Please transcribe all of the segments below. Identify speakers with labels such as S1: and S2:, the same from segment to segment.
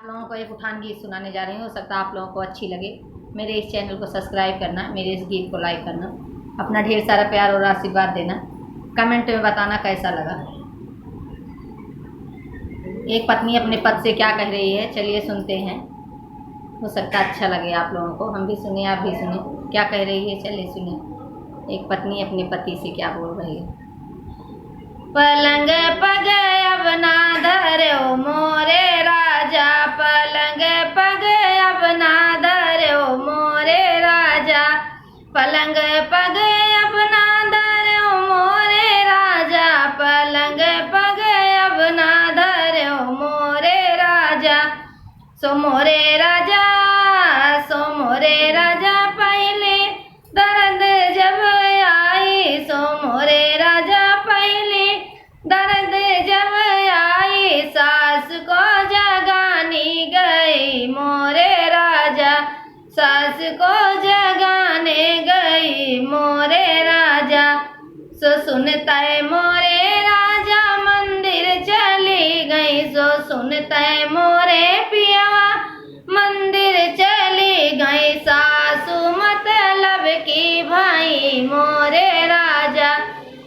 S1: आप लोगों को एक उठान गीत सुनाने जा रही हूँ। हो सकता है आप लोगों को अच्छी लगे। मेरे इस चैनल को सब्सक्राइब करना, मेरे इस गीत को लाइक करना, अपना ढेर सारा प्यार और आशीर्वाद देना, कमेंट में बताना कैसा लगा। एक पत्नी अपने पति से क्या कह रही है, चलिए सुनते हैं। हो सकता है अच्छा लगे आप लोगों को। हम भी सुने, आप भी सुने क्या कह रही है। चलिए सुने एक पत्नी अपने पति से क्या बोल रही है। पलंग पग अब ना धरो मोरे राजा, पलंग पग अब ना धरो मोरे राजा, पलंग पग अब ना धरो मोरे राजा, पलंग पग अब ना धरो मोरे राजा। सो मोरे राजा, सो मोरे राजा पहले दर्द जब आई, सो मोरे राजा पहले दर्द जब आई, सास को जगाने गई मोरे राजा, सास को जगाने गई मोरे राजा। सो सुनता है मोरे राजा मंदिर चली गई, सो सुनता है मोरे पियावा मंदिर चली गई, सासू मतलब की भाई मोरे राजा,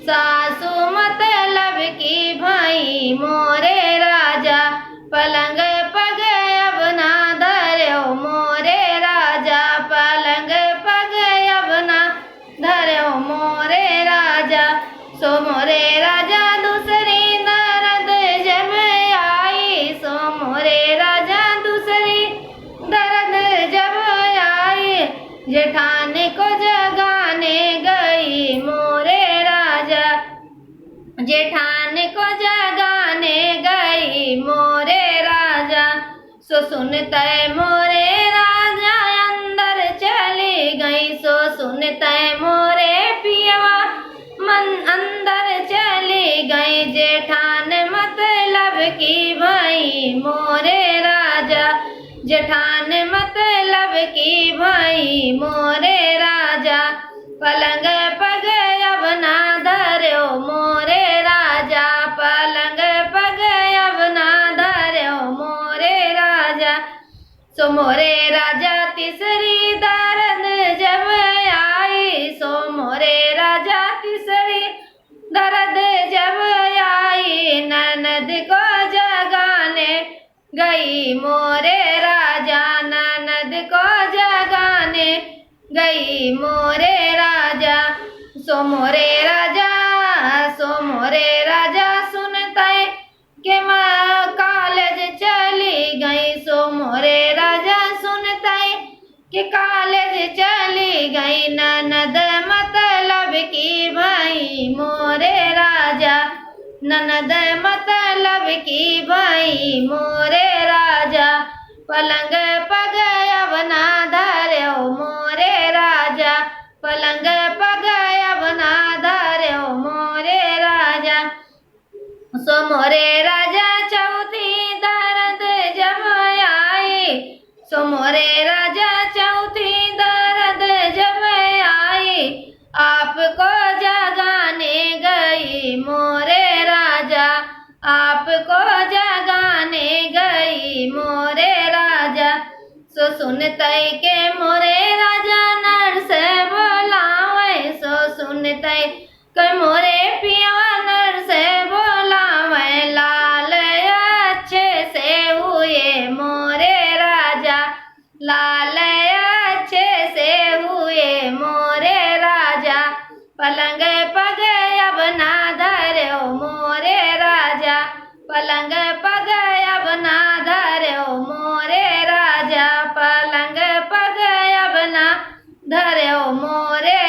S1: सासू मतलब की भाई मोरे राजा। पलंग पग अब ना धरो मोरे राजा, पलंग पग अब ना धरो मोरे राजा। सो मोरे राजा दूसरी दर्द जब आई, सो मोरे राजा दूसरी दर्द जब आई, जेठानी को जगाने गई मोरे राजा, जेठानी को जगाने गई मोरे राजा। सो सुनता है मोरे राजा अंदर चली गई, सो सुनता है मोरे पियवा मन अंदर चली गई, जेठान मतलब की भाई मोरे राजा, जेठान मतलब की भाई मोरे राजा। पलंग पग अब ना धरो मोरे राजा, पलंग पग अब ना धरो मोरे राजा। सो मोरे राजा तीसरी दर्द जब आई, सो मोरे राजा तीसरी दर्द जब आई, ननद को जगाने गई मोरे राजा, ननद को जगाने गई मोरे राजा। सो मोरे राजा, सो मोरे राजा सुनता है कि माँ कॉलेज चली गई, सो मोरे राजा सुनता है कि कॉलेज चली गई, ननद मतलब की भाई मोरे राजा, ननद मतलब की भाई मोरे राजा। पलंग पग अब ना धरो मोरे राजा, पलंग पग अब ना धरो मोरे राजा। सो मोरे राजा चौथी दर्द जब आई, सो मोरे राजा चौथी दर्द जब आई, आपको जगाने गई मोरे राजा, आपको जगाने गई मोरे राजा। सो सुनता है के मोरे राजा नर्स बोलावे, सो सुनता है के मोरे पियावा नर्स बोलावे, लाल अच्छे से हुए मोरे राजा, लाल अच्छे से हुए मोरे राजा। पलंग पग अब ना धरो मोरे राजा, पलंग पग अब ना धरो मोरे राजा, पलंग पग अब ना धरो मोरे